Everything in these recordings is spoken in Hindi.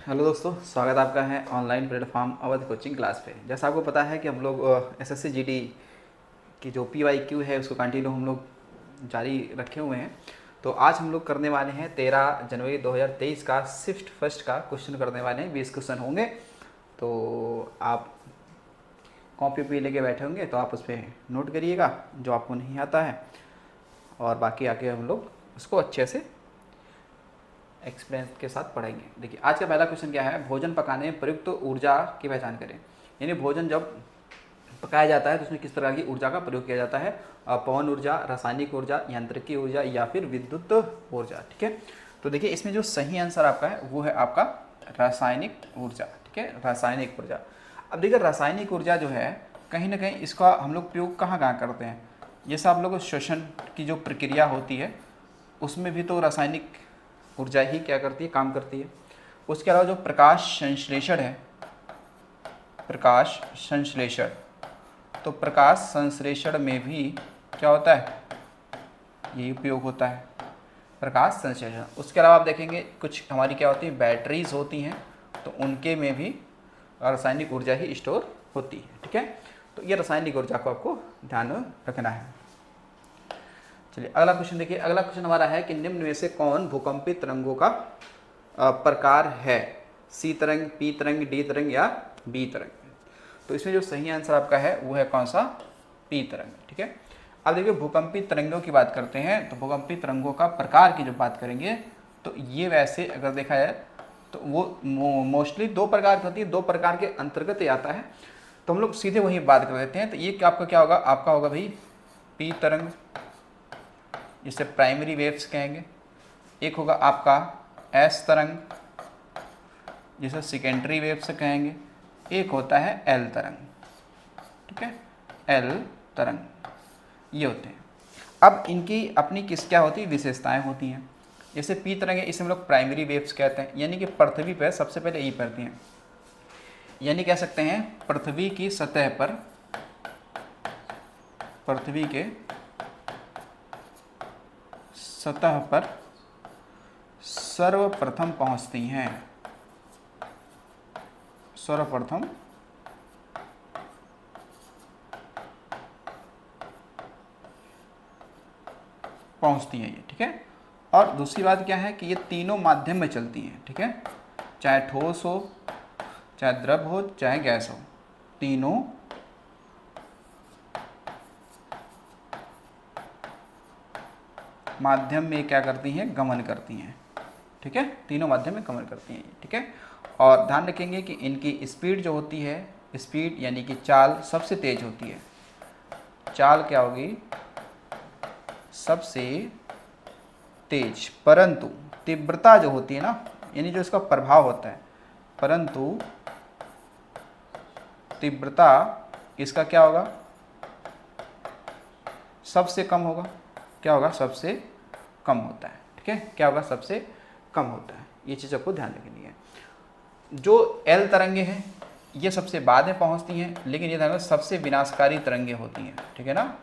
हेलो दोस्तों, स्वागत आपका है online platform Awadh coaching class पे। जैसा आपको पता है कि हम लोग एसएससी जीडी की जो पीवाईक्यू है उसको कंटिन्यू हम लोग जारी रखे हुए हैं। तो आज हम लोग करने वाले हैं 13 जनवरी 2023 का शिफ्ट फर्स्ट का क्वेश्चन करने वाले हैं। 20 क्वेश्चन होंगे। तो आप कॉपी पे लेके बैठे होंगे तो आप उस पर नोट करिएगा जो आपको नहीं आता है, और बाकी आके हम लोग उसको अच्छे से एक्सपीरियंस के साथ पढ़ेंगे। देखिए, आज का पहला क्वेश्चन क्या है, भोजन पकाने में प्रयुक्त ऊर्जा की पहचान करें। यानी भोजन जब पकाया जाता है तो उसमें किस प्रकार की ऊर्जा का प्रयोग किया जाता है। पवन ऊर्जा, रासायनिक ऊर्जा, यांत्रिकी ऊर्जा या फिर विद्युत ऊर्जा। ठीक है, तो देखिए इसमें जो सही आंसर आपका है वो है आपका रासायनिक ऊर्जा। ठीक है, रासायनिक ऊर्जा। अब देखिए रासायनिक ऊर्जा जो है कहीं ना कहीं इसका हम लोग प्रयोग कहाँ कहाँ करते हैं। जैसे आप लोग श्वसन की जो प्रक्रिया होती है उसमें भी तो रासायनिक ऊर्जा ही क्या करती है, काम करती है। उसके अलावा जो प्रकाश संश्लेषण है, प्रकाश संश्लेषण, तो प्रकाश संश्लेषण में भी क्या होता है, यही उपयोग होता है, प्रकाश संश्लेषण। उसके अलावा आप देखेंगे कुछ हमारी क्या होती है, बैटरीज होती हैं, तो उनके में भी रासायनिक ऊर्जा ही स्टोर होती है। ठीक है, तो ये रासायनिक ऊर्जा को आपको ध्यान रखना है। चलिए अगला क्वेश्चन देखिए। अगला क्वेश्चन हमारा है कि निम्न में से कौन भूकंपी तरंगों का प्रकार है। सी तरंग, पी तरंग, डी तरंग या बी तरंग। तो इसमें जो सही आंसर आपका है वो है कौन सा, पी तरंग। ठीक है, अब देखिए भूकंपी तरंगों की बात करते हैं तो भूकंपी तरंगों का प्रकार की जब बात करेंगे तो ये वैसे अगर देखा जाए तो वो मोस्टली दो प्रकार की होती है, दो प्रकार के अंतर्गत ही आता है। तो हम लोग सीधे वही बात कर देते हैं। तो ये आपका क्या होगा, आपका होगा भाई पी तरंग, जिसे प्राइमरी वेव्स कहेंगे। एक होगा आपका एस तरंग, जिसे सेकेंडरी वेव्स कहेंगे। एक होता है एल तरंग। ठीक है, एल तरंग, ये होते हैं। अब इनकी अपनी किस क्या होती है, विशेषताएं होती हैं। जैसे पी तरंग है, इसे हम लोग प्राइमरी वेव्स कहते हैं, यानी कि पृथ्वी पर सबसे पहले यही पड़ती हैं। यानी कह सकते हैं पृथ्वी की सतह पर, पृथ्वी के सतह पर सर्वप्रथम पहुंचती हैं, सर्वप्रथम पहुंचती हैं ये। ठीक है, और दूसरी बात क्या है कि ये तीनों माध्यम में चलती हैं। ठीक है, चाहे ठोस हो, चाहे द्रव हो, चाहे गैस हो, तीनों माध्यम में क्या करती हैं, गमन करती हैं। ठीक है, तीनों माध्यम में गमन करती हैं। ठीक है, और ध्यान रखेंगे कि इनकी स्पीड जो होती है, स्पीड यानी कि चाल सबसे तेज होती है। चाल क्या होगी, सबसे तेज। परंतु तीव्रता जो होती है ना, यानी जो इसका प्रभाव होता है, परंतु तीव्रता इसका क्या होगा, सबसे कम होगा। क्या होगा, सबसे कम होता है। ठीक है, क्या होगा, सबसे कम होता है। ये चीज़ आपको ध्यान रखनी है। जो एल तरंगे हैं ये सबसे बाद में पहुंचती हैं, लेकिन ये ध्यान रखना सबसे विनाशकारी तरंगे होती हैं। ठीक है ना,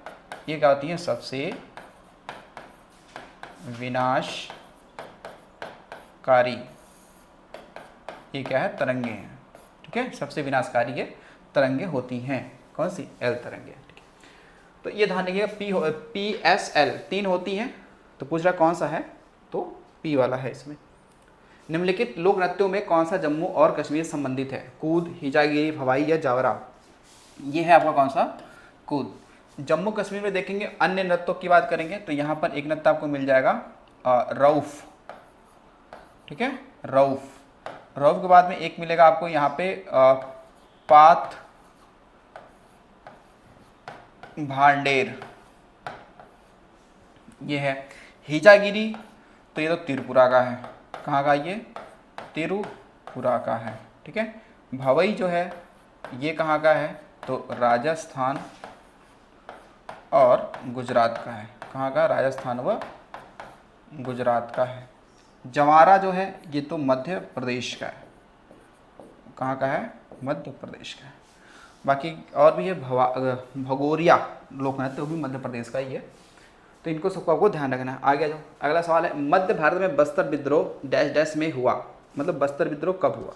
ये क्या होती हैं, सबसे विनाशकारी, ये क्या है, तरंगे हैं। ठीक है, सबसे विनाशकारी ये तरंगे होती हैं। कौन सी, एल तरंगे। ठीक है, तो ये ध्यान रखिएगा। पी एस एल तीन होती हैं। तो पूछ रहा कौन सा है, तो पी वाला है इसमें। निम्नलिखित लोक नृत्यों में कौन सा जम्मू और कश्मीर संबंधित है। कूद, हिजागिरी, भवाई या जावरा। ये है आपका कौन सा, कूद। जम्मू कश्मीर में देखेंगे अन्य नृत्यों की बात करेंगे तो यहाँ पर एक नृत्य आपको मिल जाएगा रऊफ। ठीक है, रऊफ। रऊफ के बाद में एक मिलेगा आपको यहाँ पे पाथ भांडेर, ये है। हिजागिरी तो ये तो त्रिपुरा का है। कहाँ का, ये त्रिपुरा का है। ठीक है, भवई जो है ये कहाँ का है, तो राजस्थान और गुजरात का है। कहाँ का, राजस्थान व गुजरात का है। जवारा जो है ये तो मध्य प्रदेश का है। कहाँ का है, मध्य प्रदेश का है। बाकी और भी है भगोरिया लोक नृत्य, वो भी मध्य प्रदेश का ही है। तो इनको सबको आपको ध्यान रखना है। आगे जाओ, अगला सवाल है, मध्य भारत में बस्तर विद्रोह डैश डैश में हुआ। मतलब बस्तर विद्रोह कब हुआ,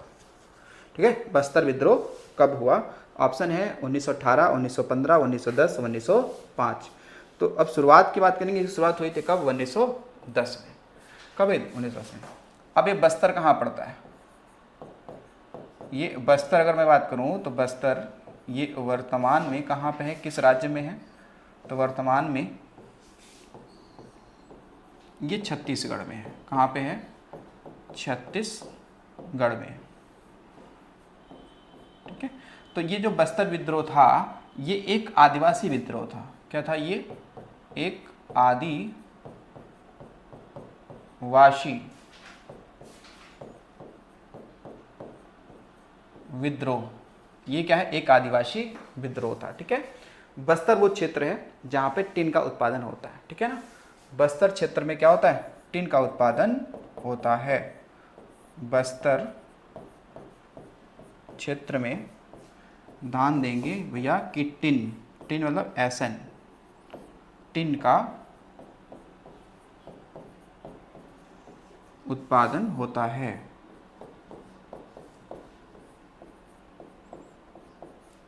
ठीक है, बस्तर विद्रोह कब हुआ। ऑप्शन है 1918, 1915, 1910, 1905। तो अब शुरुआत की बात करेंगे, शुरुआत हुई थी कब, 1910 में। कब है, 1910 में। अब ये बस्तर कहाँ पड़ता है, ये बस्तर अगर मैं बात करूँ तो बस्तर ये वर्तमान में कहाँ पे है, किस राज्य में है, तो वर्तमान में ये छत्तीसगढ़ में है। कहाँ पे है, छत्तीसगढ़ में है, ठीक है। तो ये जो बस्तर विद्रोह था ये एक आदिवासी विद्रोह था। क्या था ये, एक आदिवासी विद्रोह, ये क्या है, एक आदिवासी विद्रोह था, ठीक है। बस्तर वो क्षेत्र है जहाँ पे टिन का उत्पादन होता है, ठीक है ना। बस्तर क्षेत्र में क्या होता है, टिन का उत्पादन होता है। बस्तर क्षेत्र में ध्यान देंगे भैया कि टिन, टिन मतलब एसन, टिन का उत्पादन होता है,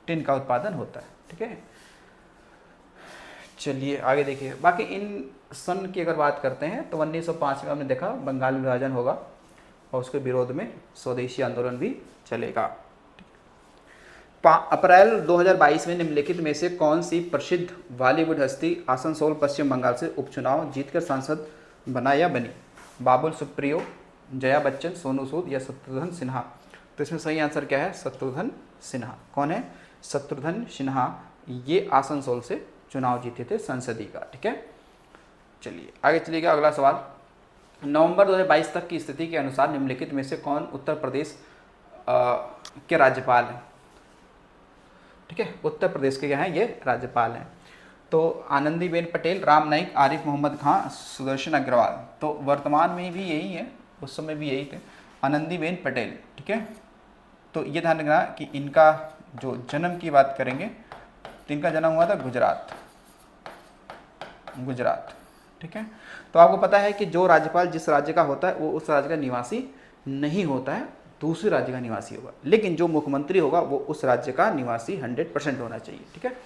टिन का उत्पादन होता है, ठीक है। चलिए आगे देखिए, बाकी इन सन की अगर बात करते हैं तो 1905 में हमने देखा बंगाल विभाजन होगा और उसके विरोध में स्वदेशी आंदोलन भी चलेगा। अप्रैल 2022 में निम्नलिखित में से कौन सी प्रसिद्ध बॉलीवुड हस्ती आसनसोल पश्चिम बंगाल से उपचुनाव जीतकर सांसद बना या बनी, बाबुल सुप्रियो, जया बच्चन, सोनू सूद या शत्रुघ्न सिन्हा। तो इसमें सही आंसर क्या है, शत्रुघ्न सिन्हा। कौन है, शत्रुघ्न सिन्हा, ये आसनसोल से चुनाव जीते थे संसदीय का, ठीक है। चलिए आगे चलिएगा, अगला सवाल, नवंबर 2022 तक की स्थिति के अनुसार निम्नलिखित में से कौन उत्तर प्रदेश के राज्यपाल हैं, ठीक है। उत्तर प्रदेश के क्या हैं, ये राज्यपाल हैं। तो आनंदीबेन पटेल, राम नाईक, आरिफ मोहम्मद खां, सुदर्शन अग्रवाल। तो वर्तमान में भी यही है, उस समय भी यही थे, आनंदीबेन पटेल, ठीक है। तो ये ध्यान रखना कि इनका जो जन्म की बात करेंगे तो इनका जन्म हुआ था गुजरात, ठीक है। तो आपको पता है कि जो राज्यपाल जिस राज्य का होता है वो उस राज्य का निवासी नहीं होता है, दूसरे राज्य का निवासी होगा, लेकिन जो मुख्यमंत्री होगा वो उस राज्य का निवासी 100% होना चाहिए, ठीक है।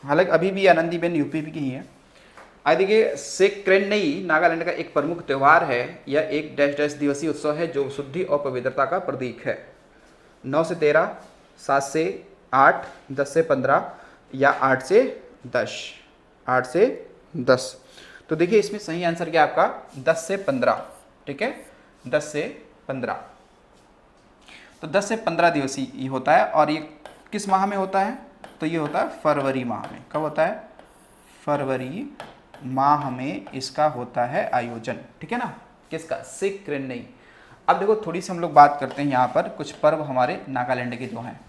हालांकि अभी भी आनंदीबेन यूपी की ही है। आगे देखिए, सेक्रेन्नई नागालैंड का एक प्रमुख त्यौहार है, यह एक डैश डैश दिवसीय उत्सव है जो शुद्धि और पवित्रता का प्रतीक है। 9 से 13, 7 से 8, 10 से 15 या 8 से 10, 8 से 10। तो देखिए इसमें सही आंसर क्या आपका 10 से 15, ठीक है, 10 से 15। तो 10 से 15 दिवसीय ये होता है और ये किस माह में होता है, तो ये होता है फरवरी माह में। कब होता है, फरवरी माह में इसका होता है आयोजन, ठीक है ना, किसका, सेक्रेन्नई। अब देखो थोड़ी सी हम लोग बात करते हैं यहाँ पर कुछ पर्व हमारे नागालैंड के जो हैं।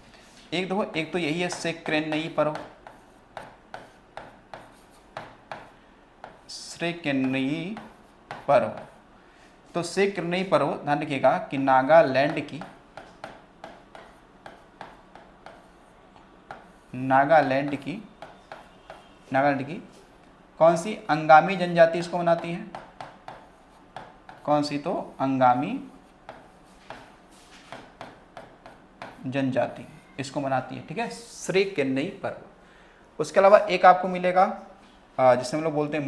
एक देखो, एक तो यही है सेक्रेन्नई पर्व, सेक्रेन्नई पर्व। तो सेक्रेन्नई पर्व ध्यान रखिएगा कि नागालैंड की कौन सी अंगामी जनजाति इसको मनाती है, कौन सी, तो अंगामी जनजाति इसको मनाती है, ठीक है, सेक्रेन्नई पर्व। उसके अलावा एक आपको मिलेगा जिसे हम लोग बोलते हैं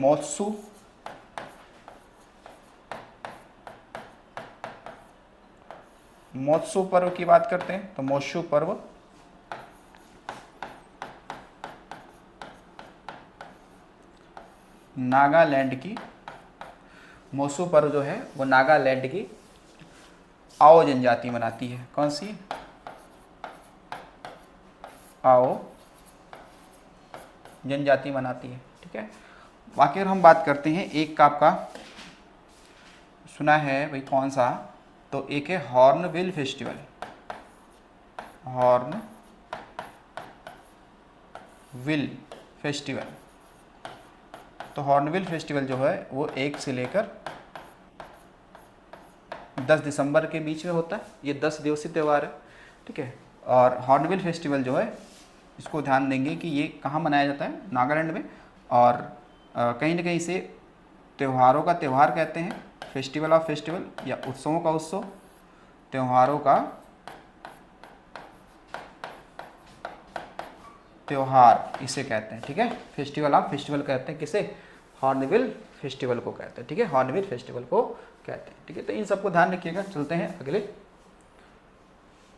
मोत्सु पर्व की बात करते हैं तो मोत्सु पर्व नागालैंड की, मोत्सु पर्व जो है वो नागालैंड की आओ जनजाति मनाती है। कौन सी, आओ जनजाति मनाती है, ठीक है। बाकी अगर हम बात करते हैं एक का आपका सुना है भाई कौन सा, तो एक है हॉर्नबिल फेस्टिवल, हॉर्नबिल फेस्टिवल। तो हॉर्नबिल फेस्टिवल जो है वो 1 से लेकर 10 दिसंबर के बीच में होता है, ये 10 दिवसीय त्यौहार है, ठीक है। और हॉर्नबिल फेस्टिवल जो है इसको ध्यान देंगे कि ये कहाँ मनाया जाता है, नागालैंड में, और कहीं ना कहीं से त्योहारों का त्यौहार कहते हैं फेस्टिवल ऑफ फेस्टिवल या उत्सवों का उत्सव, त्योहारों का त्योहार इसे कहते हैं, ठीक है। फेस्टिवल ऑफ फेस्टिवल कहते हैं किसे, हॉर्नबिल फेस्टिवल को कहते हैं, ठीक है, हॉर्नबिल फेस्टिवल को कहते हैं, ठीक है। तो इन सबको ध्यान रखिएगा। चलते हैं अगले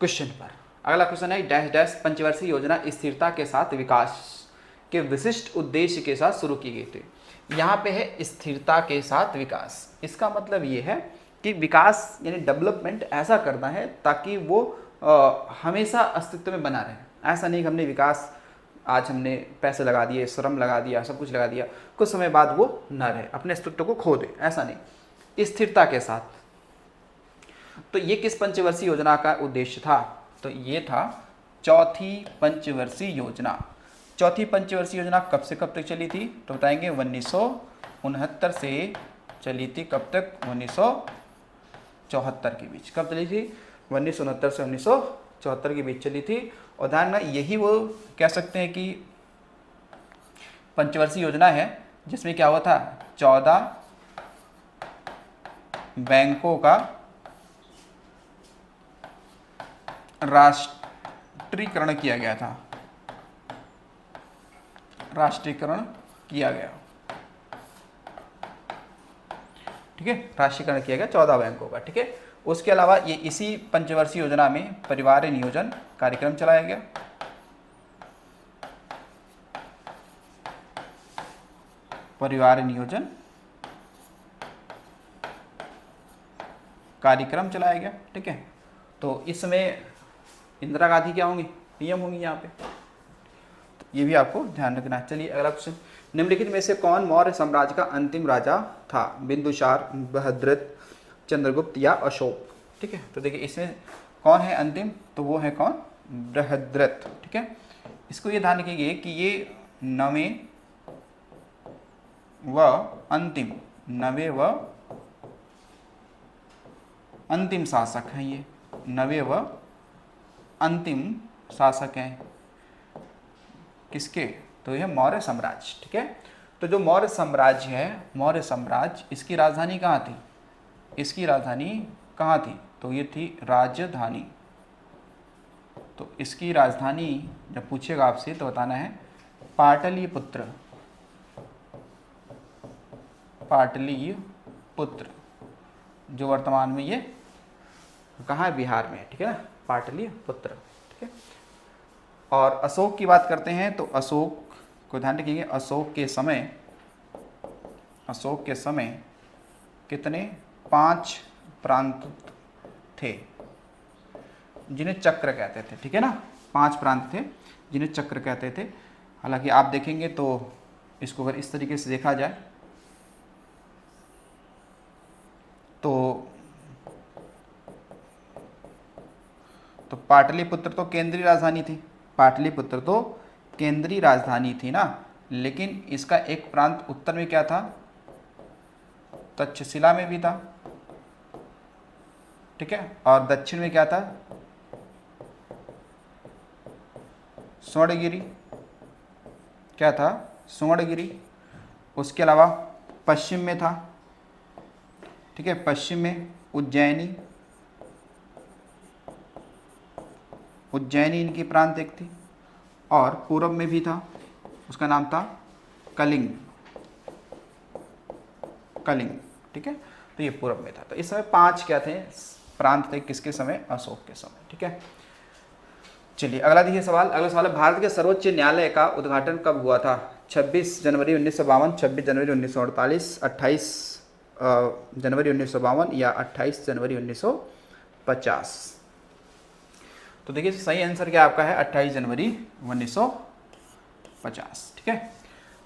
क्वेश्चन पर। अगला क्वेश्चन है डैश डैश पंचवर्षीय योजना स्थिरता के साथ विकास के विशिष्ट उद्देश्य के साथ शुरू की गई थी। यहाँ पे है स्थिरता के साथ विकास। इसका मतलब ये है कि विकास यानी डेवलपमेंट ऐसा करना है ताकि वो हमेशा अस्तित्व में बना रहे। ऐसा नहीं कि हमने विकास, आज हमने पैसे लगा दिए, श्रम लगा दिया, सब कुछ लगा दिया, कुछ समय बाद वो न रहे, अपने अस्तित्व को खो दे, ऐसा नहीं, स्थिरता के साथ। तो ये किस पंचवर्षीय योजना का उद्देश्य था? तो ये था चौथी पंचवर्षीय योजना। चौथी पंचवर्षीय योजना कब से कब तक चली थी? तो बताएंगे 1969 से चली थी। कब तक? 1974 के बीच। कब चली थी? 1969 से 1974 के बीच चली थी। और ध्यान में यही वो कह सकते हैं कि पंचवर्षीय योजना है जिसमें क्या हुआ था, 14 बैंकों का राष्ट्रीयकरण किया गया था। राष्ट्रीयकरण किया गया, ठीक है, राष्ट्रीयकरण किया गया 14 बैंकों का, ठीक है। उसके अलावा ये इसी पंचवर्षीय योजना में परिवार नियोजन कार्यक्रम चलाया गया। परिवार नियोजन कार्यक्रम चलाया गया, ठीक है। तो इस समय इंदिरा गांधी क्या होंगी? पीएम होंगी यहाँ पे, तो ये भी आपको ध्यान रखना। चलिए अगला क्वेश्चन, निम्नलिखित में से कौन मौर्य साम्राज्य का अंतिम राजा था? बिंदुसार, बृहद्रथ, चंद्रगुप्त या अशोक? ठीक है, तो देखिए इसमें कौन है अंतिम? तो वो है कौन? बृहद्रथ, ठीक है। इसको ये ध्यान रखिए कि ये नवें व अंतिम, नवे व अंतिम शासक हैं। ये नवे व अंतिम शासक हैं किसके? तो यह मौर्य साम्राज्य, ठीक है। तो जो मौर्य साम्राज्य है, मौर्य साम्राज्य, इसकी राजधानी कहाँ थी? इसकी राजधानी कहाँ थी? तो ये थी राजधानी। तो इसकी राजधानी जब पूछेगा आपसे तो बताना है पाटलिपुत्र। पाटलिपुत्र जो वर्तमान में ये कहाँ है? बिहार में, ठीक है ना, पाटलिपुत्र, ठीक है। और अशोक की बात करते हैं तो अशोक को ध्यान रखिए, अशोक के समय कितने? 5 प्रांत थे जिन्हें चक्र कहते थे, ठीक है ना। 5 प्रांत थे जिन्हें चक्र कहते थे। हालांकि आप देखेंगे तो इसको अगर इस तरीके से देखा जाए तो पाटलिपुत्र तो केंद्रीय राजधानी थी। पाटलिपुत्र तो केंद्रीय राजधानी थी ना, लेकिन इसका एक प्रांत उत्तर में क्या था? तक्षशिला में भी था, ठीक है। और दक्षिण में क्या था? स्वर्णगिरी, क्या था? स्वर्णगिरी। उसके अलावा पश्चिम में था, ठीक है, पश्चिम में उज्जैनी, उज्जैनी इनकी प्रांत एक थी। और पूर्व में भी था, उसका नाम था कलिंग, कलिंग, ठीक है। तो ये पूर्व में था। तो इस समय 5 क्या थे? प्रांत थे। किसके समय? अशोक के समय, ठीक है। चलिए अगला देखिए सवाल। अगला सवाल है भारत के सर्वोच्च न्यायालय का उद्घाटन कब हुआ था? 26 जनवरी 1952, 26 जनवरी 1948, 28 जनवरी 1952 या 28 जनवरी 1950? तो देखिए सही आंसर क्या आपका है? 28 जनवरी 1950, ठीक है।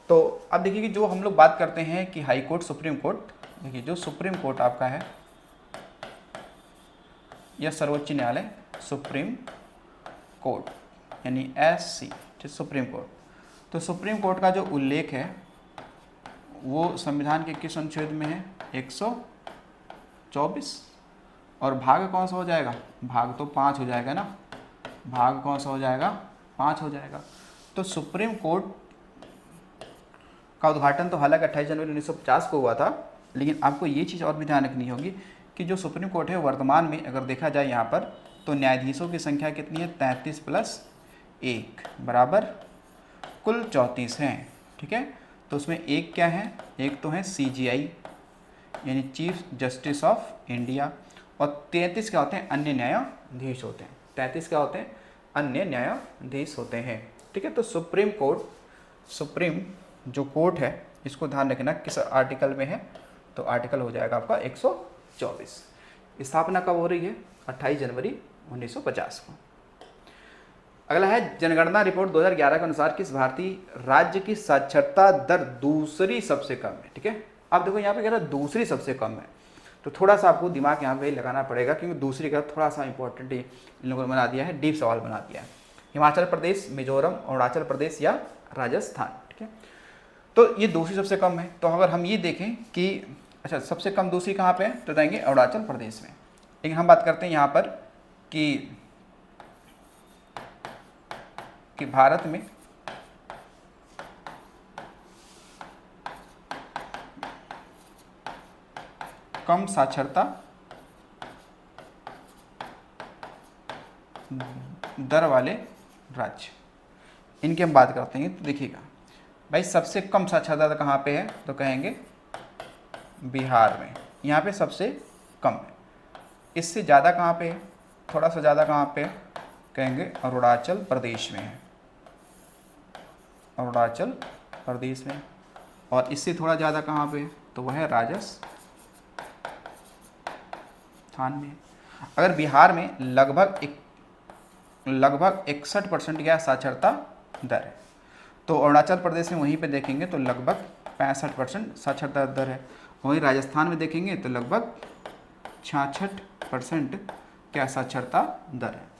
तो अब देखिए कि जो हम लोग बात करते हैं कि हाई कोर्ट, सुप्रीम कोर्ट, देखिए जो सुप्रीम कोर्ट आपका है या सर्वोच्च न्यायालय, सुप्रीम कोर्ट यानी SC, सुप्रीम कोर्ट। तो सुप्रीम कोर्ट का जो उल्लेख है वो संविधान के किस अनुच्छेद में है? 124। और भाग कौन सा हो जाएगा? भाग तो 5 हो जाएगा ना, भाग कौन सा हो जाएगा? 5 हो जाएगा। तो सुप्रीम कोर्ट का उद्घाटन तो हालांकि 28 जनवरी 1950 को हुआ था, लेकिन आपको ये चीज़ और भी ध्यान रखनी होगी कि जो सुप्रीम कोर्ट है वर्तमान में अगर देखा जाए यहाँ पर, तो न्यायाधीशों की संख्या कितनी है, 33 + 1 बराबर कुल 34 हैं। ठीक है, तो उसमें एक क्या है, एक तो है CJI यानी चीफ जस्टिस ऑफ इंडिया, और 33 क्या होते हैं, अन्य न्यायाधीश होते हैं। 33 क्या होते हैं, अन्य न्यायाधीश होते हैं। ठीक है, तो सुप्रीम जो कोर्ट है इसको ध्यान रखना किस आर्टिकल में है, तो आर्टिकल हो जाएगा आपका 124। स्थापना कब हो रही है, 28 जनवरी 1950 को। अगला है जनगणना रिपोर्ट 2011 के अनुसार किस भारतीय राज्य की साक्षरता दर दूसरी सबसे कम है। ठीक है, अब देखो यहाँ पे कह रहा है दूसरी सबसे कम है, तो थोड़ा सा आपको दिमाग यहाँ पे लगाना पड़ेगा, क्योंकि दूसरी का थोड़ा सा इंपॉर्टेंट इन लोगों ने बना दिया है, डीप सवाल बना दिया है। हिमाचल प्रदेश, मिजोरम, अरुणाचल प्रदेश या राजस्थान। ठीक है, तो ये दूसरी सबसे कम है। तो अगर हम ये देखें कि अच्छा सबसे कम दूसरी कहाँ पे है, तो जाएंगे अरुणाचल प्रदेश में। लेकिन हम बात करते हैं यहाँ पर कि भारत में कम साक्षरता दर वाले राज्य, इनकी हम बात करते हैं। तो देखिएगा भाई, सबसे कम साक्षरता दर कहाँ पे है, तो कहेंगे बिहार में, यहाँ पे सबसे कम है। इससे ज़्यादा कहाँ पे है, थोड़ा सा ज़्यादा कहाँ पे है, कहेंगे अरुणाचल प्रदेश में है, अरुणाचल प्रदेश में। और इससे थोड़ा ज़्यादा कहाँ पे है, तो वह है राजस्थान में। अगर बिहार में लगभग 61% क्या साक्षरता दर है, तो अरुणाचल प्रदेश में वहीं पे देखेंगे तो लगभग 65% साक्षरता दर है। वहीं राजस्थान में देखेंगे तो लगभग 66% क्या साक्षरता दर है।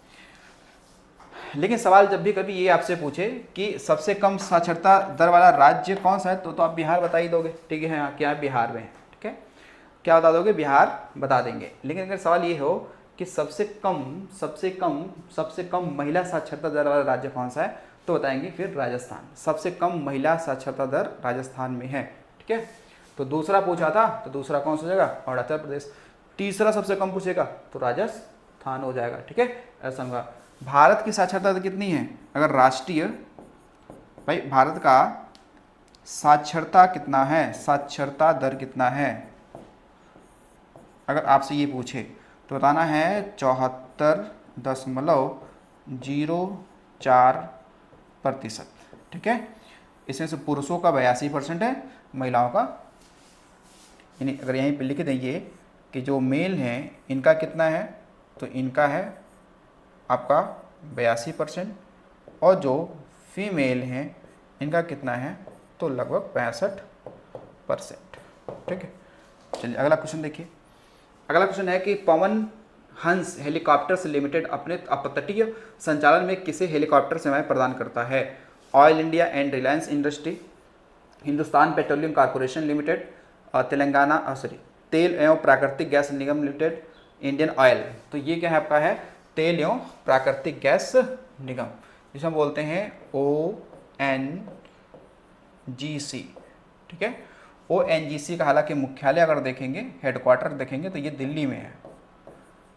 लेकिन सवाल जब भी कभी ये आपसे पूछे कि सबसे कम साक्षरता दर वाला राज्य कौन सा है, तो आप बिहार बता ही दोगे। ठीक है, क्या बिहार में है, ठीक है, क्या बता दोगे, बिहार बता देंगे। लेकिन अगर सवाल ये हो कि सबसे कम महिला साक्षरता दर वाला राज्य कौन सा है, तो बताएंगे फिर राजस्थान। सबसे कम महिला साक्षरता दर राजस्थान में है। ठीक है, तो दूसरा पूछा था, तो दूसरा कौन सा हो जाएगा, अरुणाचल प्रदेश। तीसरा सबसे कम पूछेगा तो राजस्थान हो जाएगा। ठीक है, ऐसा होगा। भारत की साक्षरता दर कितनी है, अगर राष्ट्रीय, भाई भारत का साक्षरता कितना है, साक्षरता दर कितना है, अगर आपसे ये पूछे तो बताना है 74.04%। ठीक है, इसमें से पुरुषों का 82% है, महिलाओं का, यानी अगर यहीं पे लिख देंगे कि जो मेल हैं इनका कितना है, तो इनका है आपका 82%, और जो फीमेल हैं इनका कितना है, तो लगभग 65%। ठीक है, चलिए अगला क्वेश्चन देखिए। अगला क्वेश्चन है कि पवन हंस हेलीकॉप्टर्स लिमिटेड अपने अपतटीय संचालन में किसे हेलीकॉप्टर सेवाएं प्रदान करता है, oil India and Reliance industry, Hindustan petroleum corporation limited, Telangana तेल एवं प्राकृतिक गैस निगम लिमिटेड, इंडियन ऑयल। तो ये क्या है आपका है, तेल एवं प्राकृतिक गैस निगम, जिसे हम बोलते हैं ONGC। ठीक है, ONGC का हालांकि मुख्यालय अगर देखेंगे, हेडक्वार्टर देखेंगे तो ये दिल्ली में है।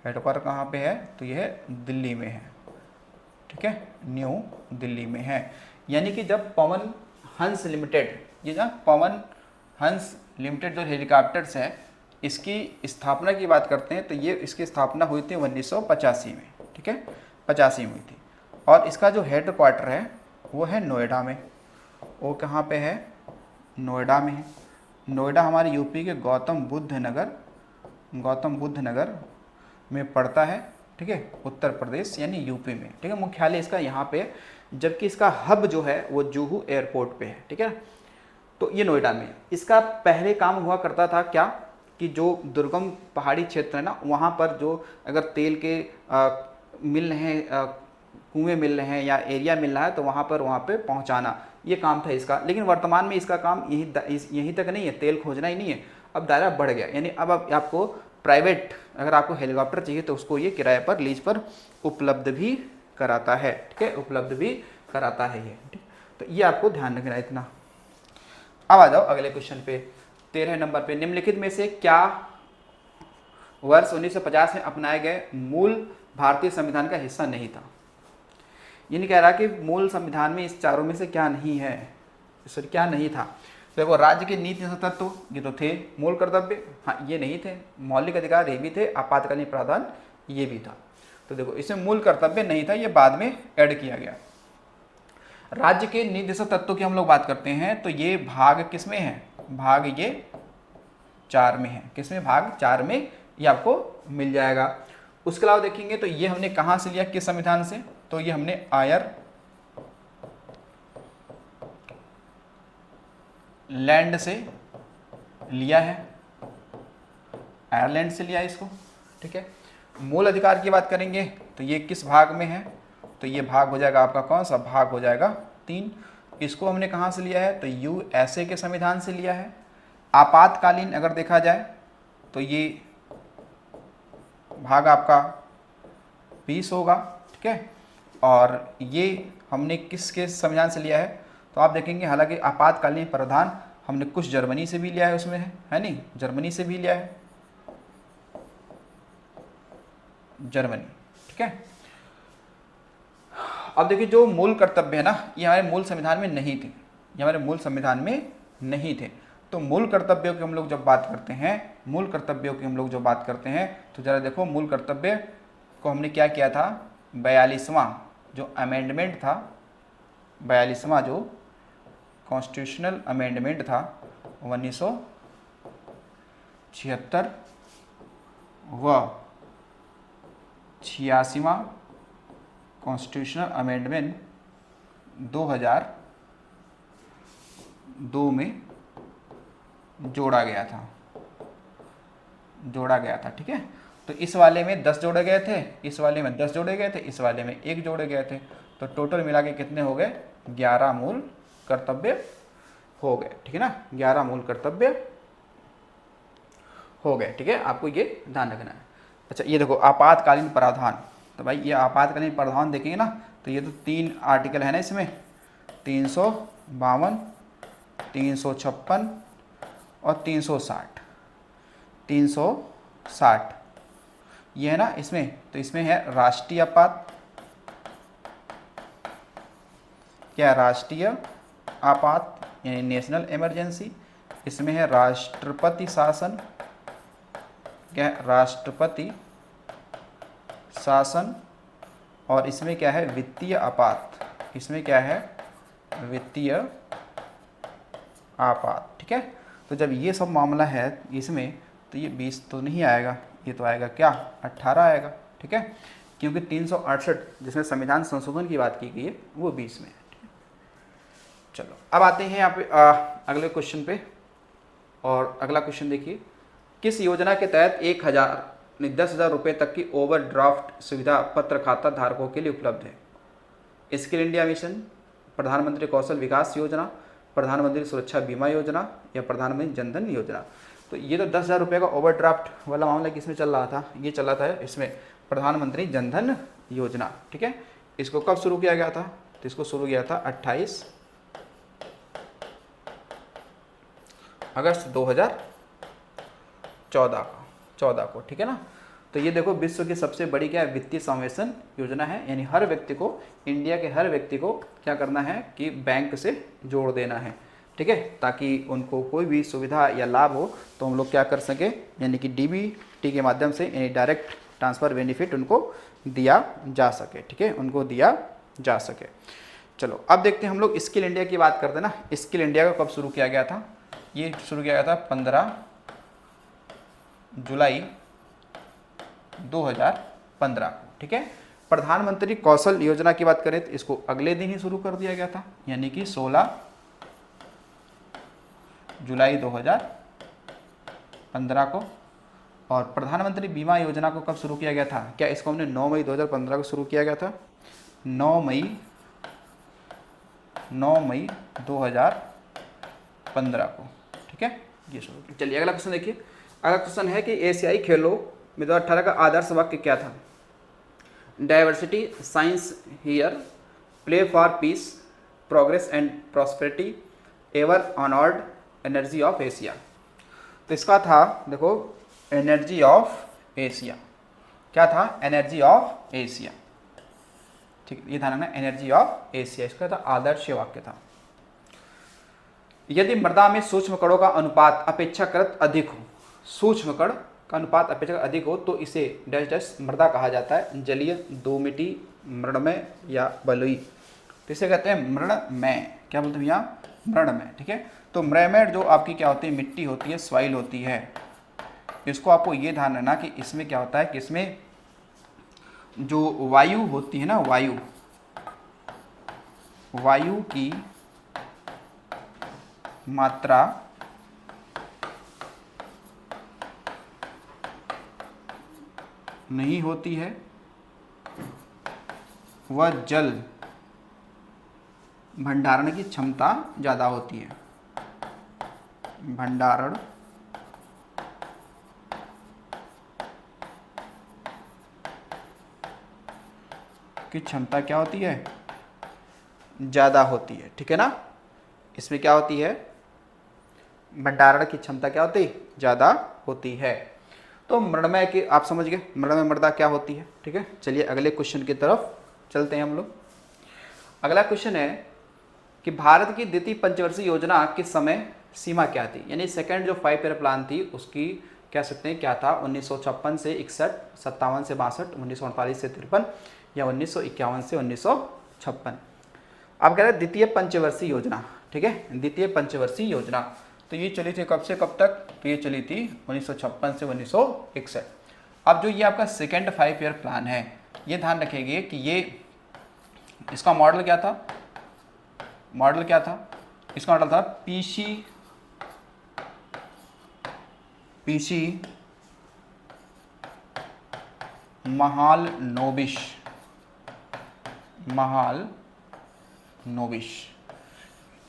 हेडक्वार्टर कहाँ पे है, तो ये दिल्ली में है। ठीक है, न्यू दिल्ली में है। यानी कि जब पवन हंस लिमिटेड, ये ना पवन हंस लिमिटेड जो हेलीकॉप्टर्स है, इसकी स्थापना की बात करते हैं, तो ये इसकी स्थापना हुई थी 1985 में। ठीक है, 85 में हुई थी। और इसका जो हेडक्वार्टर है वो है नोएडा में। वो कहाँ पे है, नोएडा में है। नोएडा हमारे यूपी के गौतम बुद्ध नगर में पड़ता है। ठीक है, उत्तर प्रदेश यानी यूपी में। ठीक है, मुख्यालय इसका यहाँ पे, जबकि इसका हब जो है वो जुहू एयरपोर्ट पे है। ठीक है, तो ये नोएडा में। इसका पहले काम हुआ करता था क्या, कि जो दुर्गम पहाड़ी क्षेत्र है ना, वहाँ पर जो अगर तेल के मिल रहे हैं, कुएँ मिल रहे हैं या एरिया मिल रहा है, तो वहाँ पे पहुँचाना, ये काम था इसका। लेकिन वर्तमान में इसका काम यहीं तक नहीं है, तेल खोजना ही नहीं है, अब दायरा बढ़ गया। यानी अब आपको प्राइवेट, अगर आपको हेलीकॉप्टर चाहिए तो उसको ये किराए पर, लीज पर उपलब्ध भी कराता है। ठीक है, उपलब्ध भी कराता है ये। ठीक, तो ये आपको ध्यान रखना इतना। अब आ जाओ अगले क्वेश्चन पे। 13 नंबर पे, निम्नलिखित में से क्या वर्ष 1950 में अपनाए गए मूल भारतीय संविधान का हिस्सा नहीं था। ये नहीं कह रहा कि मूल संविधान में इस चारों में से क्या नहीं है, सॉरी क्या नहीं था। तो देखो राज्य के नीति तत्व ये तो थे, मूल कर्तव्य हाँ ये नहीं थे, मौलिक अधिकार ये भी थे, आपातकालीन प्रावधान ये भी था। तो देखो इसमें मूल कर्तव्य नहीं था, ये बाद में ऐड किया गया। राज्य के निर्देशक तत्वों की हम लोग बात करते हैं तो ये भाग किसमें है, भाग ये 4 में है। किसमें, भाग 4 में ये आपको मिल जाएगा। उसके अलावा देखेंगे तो ये हमने कहाँ से लिया, किस संविधान से, तो ये हमने आयरलैंड से लिया है, आयरलैंड से लिया है इसको, ठीक है। मूल अधिकार की बात करेंगे तो ये किस भाग में है, तो ये भाग हो जाएगा आपका कौन सा, भाग हो जाएगा 3। इसको हमने कहाँ से लिया है, तो यूएसए के संविधान से लिया है। आपातकालीन अगर देखा जाए तो ये भाग आपका 20 होगा, ठीक है। और ये हमने किसके संविधान से लिया है, तो आप देखेंगे हालांकि आपातकालीन प्रावधान हमने कुछ जर्मनी से भी लिया है, उसमें है नहीं, जर्मनी से भी लिया है, जर्मनी, ठीक है। अब देखिए जो मूल कर्तव्य है ना, ये हमारे मूल संविधान में नहीं थे, ये हमारे मूल संविधान में नहीं थे। तो मूल कर्तव्यों की हम लोग जब बात करते हैं, मूल कर्तव्यों की हम लोग जो बात करते हैं तो जरा देखो मूल कर्तव्य को हमने क्या किया था, 42वां जो अमेंडमेंट था, 42वां जो कॉन्स्टिट्यूशनल अमेंडमेंट था 1976 व 86वां कॉन्स्टिट्यूशनल अमेंडमेंट 2002 में जोड़ा गया था, ठीक है। तो इस वाले में 10 जोड़े गए थे, इस वाले में 10 जोड़े गए थे, इस वाले में 1 जोड़े गए थे, तो टोटल मिला के कितने हो गए, 11 मूल कर्तव्य हो गए, ठीक है ना, 11 मूल कर्तव्य हो गए, ठीक है। आपको ये ध्यान रखना है। अच्छा ये देखो आपातकालीन प्रावधान, तो भाई ये आपातकालीन प्रावधान देखेंगे ना तो ये तो 3 आर्टिकल है ना इसमें, 352, 356 और 360 ये है ना इसमें। तो इसमें है राष्ट्रीय आपात, क्या राष्ट्रीय आपात यानी नेशनल इमरजेंसी, इसमें है राष्ट्रपति शासन, क्या है राष्ट्रपति शासन, और इसमें क्या है वित्तीय आपात, इसमें क्या है वित्तीय आपात, ठीक है। तो जब ये सब मामला है इसमें तो ये 20 तो नहीं आएगा, ये तो आएगा क्या 18 आएगा, ठीक है, क्योंकि 368 जिसमें संविधान संशोधन की बात की गई है वो 20 में है, ठीक है। चलो अब आते हैं यहाँ पे अगले क्वेश्चन पे, और अगला क्वेश्चन देखिए, किस योजना के तहत 10,000 रुपये तक की ओवरड्राफ्ट सुविधा पत्र खाता धारकों के लिए उपलब्ध है। स्किल इंडिया मिशन, प्रधानमंत्री कौशल विकास योजना, प्रधानमंत्री सुरक्षा बीमा योजना या प्रधानमंत्री जनधन योजना। तो ये तो 10,000 रुपये का ओवरड्राफ्ट वाला मामला किसमें चल रहा था, ये चल रहा था इसमें प्रधानमंत्री जनधन योजना, ठीक है। इसको कब शुरू किया गया था, तो इसको शुरू किया था 28 अगस्त 2014 को, ठीक है ना। तो ये देखो विश्व की सबसे बड़ी क्या है वित्तीय समावेशन योजना है, यानी हर व्यक्ति को, इंडिया के हर व्यक्ति को क्या करना है कि बैंक से जोड़ देना है, ठीक है, ताकि उनको कोई भी सुविधा या लाभ हो तो हम लोग क्या कर सके, यानी कि डीबीटी के माध्यम से यानी डायरेक्ट ट्रांसफ़र बेनिफिट उनको दिया जा सके, ठीक है, उनको दिया जा सके। चलो अब देखते हैं हम लोग स्किल इंडिया की बात करते हैं ना। स्किल इंडिया को कब शुरू किया गया था, ये शुरू किया गया था 15 जुलाई 2015 को, ठीक है। प्रधानमंत्री कौशल योजना की बात करें तो इसको अगले दिन ही शुरू कर दिया गया था, यानी कि 16 जुलाई 2015 को। और प्रधानमंत्री बीमा योजना को कब शुरू किया गया था, क्या इसको हमने 9 मई 2015 को शुरू किया गया था, 9 मई 2015 को, ठीक है, ये शुरू। चलिए अगला क्वेश्चन देखिए। अगला क्वेश्चन है कि एशियाई खेलों में 2018 का आदर्श वाक्य क्या था। Diversity science here, play for piece, progress and prosperity, ever honoured energy of Asia. तो इसका था देखो एनर्जी ऑफ एशिया, क्या था, एनर्जी ऑफ एशिया, ठीक, ये था ना एनर्जी ऑफ एशिया, इसका था आदर्श वाक्य था। यदि मृदा में सूक्ष्म कणों का अनुपात अपेक्षाकृत अधिक हो, सूक्ष्म कण का अनुपात अपेक्षाकृत अधिक हो तो इसे डैश डैश मृदा कहा जाता है, जलीय, दोमिटी, मृणमय या बलुई। तो इसे कहते हैं मृणमय, क्या बोलते हैं भैया, मृणमय, ठीक है। तो मृणमय जो आपकी क्या होती है, मिट्टी होती है, सॉइल होती है। इसको आपको ये ध्यान रखना कि इसमें क्या होता है कि इसमें जो वायु होती है ना, वायु की मात्रा नहीं होती है, वह जल भंडारण की क्षमता ज़्यादा होती है, भंडारण की क्षमता क्या होती है, ज़्यादा होती है, ठीक है ना। इसमें क्या होती है, भंडारण की क्षमता क्या होती है, ज़्यादा होती है। तो मृणमय की आप समझ गए, मृणमय मृदा क्या होती है, ठीक है। चलिए अगले क्वेश्चन की तरफ चलते हैं हम लोग। अगला क्वेश्चन है कि भारत की द्वितीय पंचवर्षीय योजना की समय सीमा क्या थी, यानी सेकंड जो 5 ईयर प्लान थी उसकी कह सकते हैं क्या था, 1956 से 61, 57 से 62, 1948 से 53 या 1951 से 1956। अब कह रहे हैं द्वितीय पंचवर्षीय योजना, ठीक है, द्वितीय पंचवर्षीय योजना। तो ये चली थी कब से कब तक, तो ये चली थी 1956 से 1961। अब जो ये आपका सेकेंड 5 ईयर प्लान है, ये ध्यान रखेंगे कि ये इसका मॉडल क्या था, इसका मॉडल था पीसी महालनोबिस,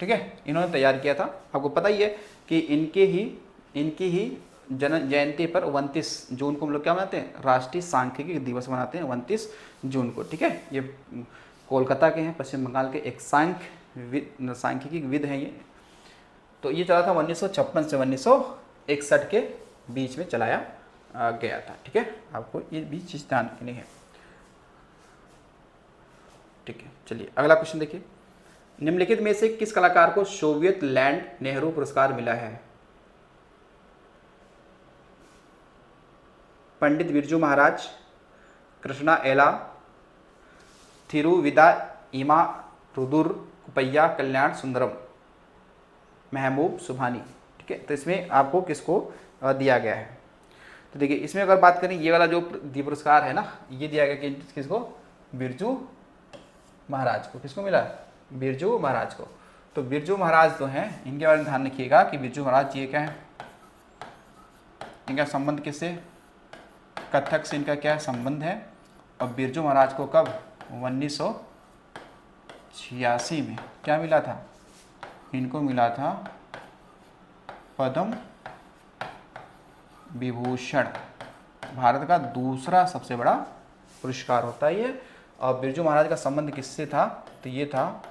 ठीक है, इन्होंने तैयार किया था। आपको पता ही है कि इनकी ही जयंती पर 29 जून को हम लोग क्या मनाते हैं, राष्ट्रीय सांख्यिकी दिवस मनाते हैं 29 जून को, ठीक है। ये कोलकाता के हैं, पश्चिम बंगाल के एक सांख्यिकी विद हैं ये। तो ये चला था 1956 से 1961 के बीच में चलाया गया था, ठीक है। आपको ये भी चीज़ ध्यान रखनी है, ठीक है। चलिए अगला क्वेश्चन देखिए, निम्नलिखित में से किस कलाकार को सोवियत लैंड नेहरू पुरस्कार मिला है। पंडित बिरजू महाराज, कृष्णा एला, थिरुविदाइमा रुदुर कुपैया कल्याण सुंदरम, महबूब सुभानी, ठीक है। तो इसमें आपको किसको दिया गया है, तो देखिए इसमें अगर बात करें ये वाला जो पुरस्कार है ना, ये दिया गया किसको, बिरजू महाराज को। किसको मिला, बिरजू महाराज को। तो बिरजू महाराज तो हैं, इनके बारे में ध्यान रखिएगा कि बिरजू महाराज ये क्या है, इनका संबंध किससे, कथक से इनका क्या संबंध है। और बिरजू महाराज को कब, 1986 में क्या मिला था, इनको मिला था पद्म विभूषण, भारत का दूसरा सबसे बड़ा पुरस्कार होता है ये। और बिरजू महाराज का संबंध किससे था, तो ये था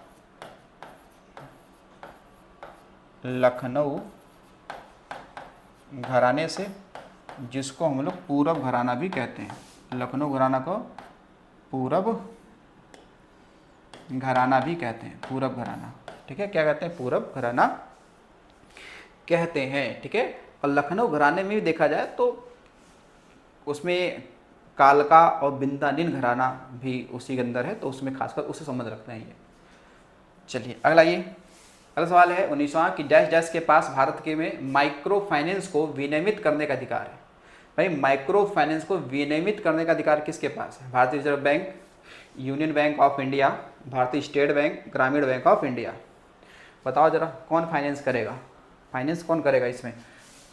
लखनऊ घराने से, जिसको हम लोग पूरब घराना भी कहते हैं। लखनऊ घराना को पूरब घराना भी कहते हैं, पूरब घराना, ठीक है। क्या कहते हैं, पूरब घराना कहते हैं, ठीक है। और लखनऊ घराने में भी देखा जाए तो उसमें कालका और बिंदानिन घराना भी उसी के अंदर है, तो उसमें खासकर उससे संबंध रखते हैं ये। चलिए अगला अगला सवाल है 19वां कि डैश डैश के पास भारत के में माइक्रो फाइनेंस को विनियमित करने का अधिकार है। भाई माइक्रो फाइनेंस को विनियमित करने का अधिकार किसके पास है, भारतीय reserve bank, union bank of India, भारतीय स्टेट बैंक, ग्रामीण बैंक ऑफ इंडिया। बताओ जरा कौन फाइनेंस करेगा, फाइनेंस कौन करेगा इसमें,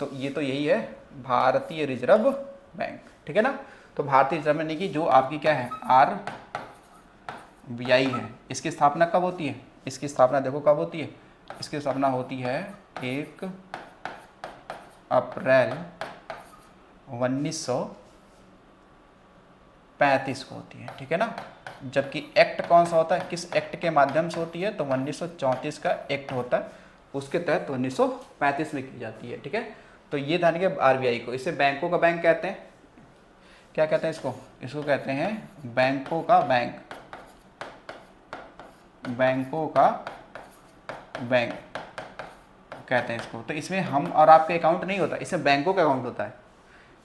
तो ये तो यही है भारतीय रिजर्व बैंक, ठीक है ना। तो भारतीय रिजर्व यानी कि जो आपकी क्या है, RBI है। इसकी स्थापना कब होती है, इसकी स्थापना देखो कब होती है, इसकी स्थापना होती है 1 अप्रैल 1935 को होती है, ठीक है ना। जबकि एक्ट कौन सा होता है, किस एक्ट के माध्यम से होती है, तो 1934 का एक्ट होता है, उसके तहत 1935 में की जाती है, ठीक है। तो ये ध्यान रखिए आरबीआई को, इसे बैंकों का बैंक कहते हैं। क्या कहते हैं इसको? इसको कहते हैं बैंकों का बैंक, बैंकों का बैंक कहते हैं इसको। तो इसमें हम और आपका अकाउंट नहीं होता, इसमें बैंकों का अकाउंट होता है।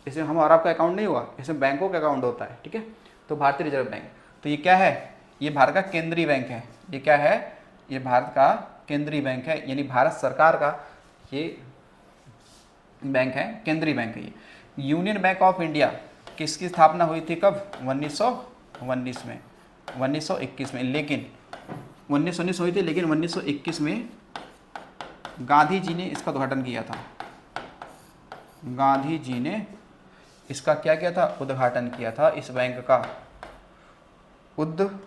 इसमें हम और आपका अकाउंट नहीं हुआ, इसमें बैंकों का अकाउंट होता है, ठीक है। तो भारतीय रिजर्व बैंक, तो ये क्या है? ये भारत का केंद्रीय बैंक है। ये क्या है? ये भारत का केंद्रीय बैंक है, यानी भारत सरकार का ये बैंक है, केंद्रीय बैंक है ये। यूनियन बैंक ऑफ इंडिया किसकी स्थापना हुई थी? कब? 1919 में, 1921 में, लेकिन 1919 हुई थी, लेकिन 1921 में गांधी जी ने इसका उद्घाटन किया था। गांधी जी ने इसका क्या किया था? उद्घाटन किया था इस बैंक का, उद्घाटन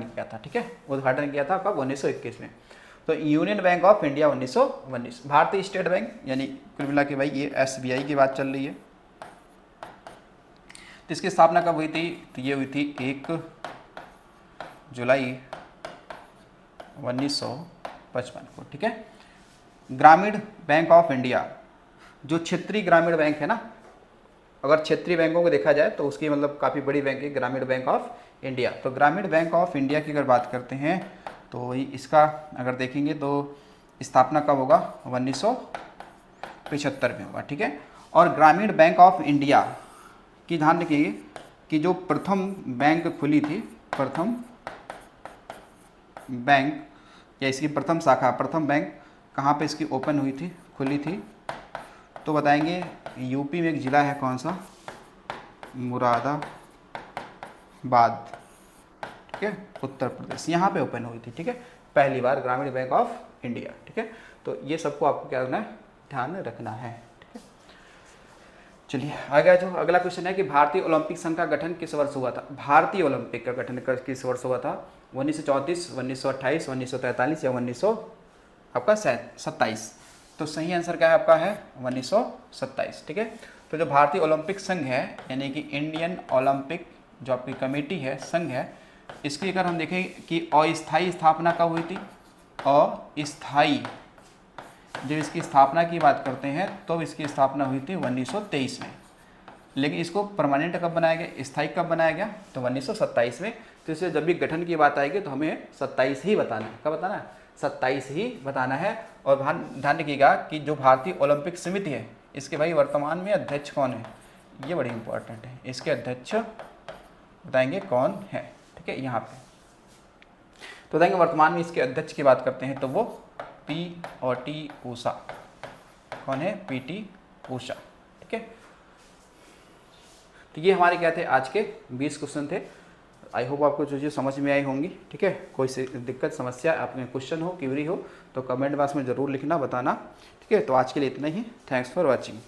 किया था, ठीक है। उद्घाटन किया था कब? 1921 में। तो यूनियन बैंक ऑफ इंडिया 1919। भारतीय स्टेट बैंक, यानी कुल मिला के भाई ये एसबीआई की बात चल रही है। तो इसकी स्थापना कब हुई थी? तो ये हुई थी 1 जुलाई 1955 को, ठीक है। ग्रामीण बैंक ऑफ इंडिया, जो क्षेत्रीय ग्रामीण बैंक है ना, अगर क्षेत्रीय बैंकों को देखा जाए तो उसकी मतलब काफ़ी बड़ी बैंक है ग्रामीण बैंक ऑफ इंडिया। तो ग्रामीण बैंक ऑफ इंडिया की अगर बात करते हैं तो वही इसका अगर देखेंगे तो स्थापना कब होगा? 1975 में होगा, ठीक है। और ग्रामीण बैंक ऑफ इंडिया की ध्यान रखिए कि जो प्रथम बैंक खुली थी, प्रथम बैंक या इसकी प्रथम शाखा, प्रथम बैंक कहाँ पे इसकी ओपन हुई थी, खुली थी? तो बताएंगे यूपी में एक ज़िला है, कौन सा? मुरादाबाद, ठीक है, उत्तर प्रदेश, यहाँ पे ओपन हुई थी, ठीक है, पहली बार ग्रामीण बैंक ऑफ इंडिया, ठीक है। तो ये सबको आपको क्या करना है? ध्यान रखना है, ठीक है। चलिए आगे जो अगला क्वेश्चन है कि भारतीय ओलंपिक संघ का गठन किस वर्ष हुआ था? भारतीय ओलंपिक का गठन किस वर्ष हुआ था? 1934, 1928, 1943 या 1927? तो सही आंसर क्या है आपका? है 1927, ठीक है। तो जो भारतीय ओलंपिक संघ है, यानी कि इंडियन ओलंपिक जो आपकी कमेटी है, संघ है, इसकी अगर हम देखें कि अस्थायी स्थापना कब हुई थी? अस्थायी, जब इसकी स्थापना की बात करते हैं तो इसकी स्थापना हुई थी 1923 में, लेकिन इसको परमानेंट कब बनाया गया, स्थायी कब बनाया गया? तो 1927 में। तो इसलिए जब भी गठन की बात आएगी तो हमें 27 ही बताना है। कब बताना है? 27 ही बताना है। और ध्यान रखिएगा कि जो भारतीय ओलंपिक समिति है, इसके भाई वर्तमान में अध्यक्ष कौन है? ये बड़ी इंपॉर्टेंट है, इसके अध्यक्ष बताएंगे कौन है, ठीक है, यहाँ पे। तो बताएंगे वर्तमान में इसके अध्यक्ष की बात करते हैं तो वो P.T. ऊषा। कौन है? P.T. ऊषा, ठीक है। तो ये हमारे क्या थे? आज के 20 क्वेश्चन थे। आई होप आपको जो चीज़ समझ में आई होंगी, ठीक है। कोई दिक्कत समस्या आपके क्वेश्चन हो, क्वेरी हो तो कमेंट बॉक्स में ज़रूर लिखना, बताना, ठीक है। तो आज के लिए इतना ही। Thanks for watching.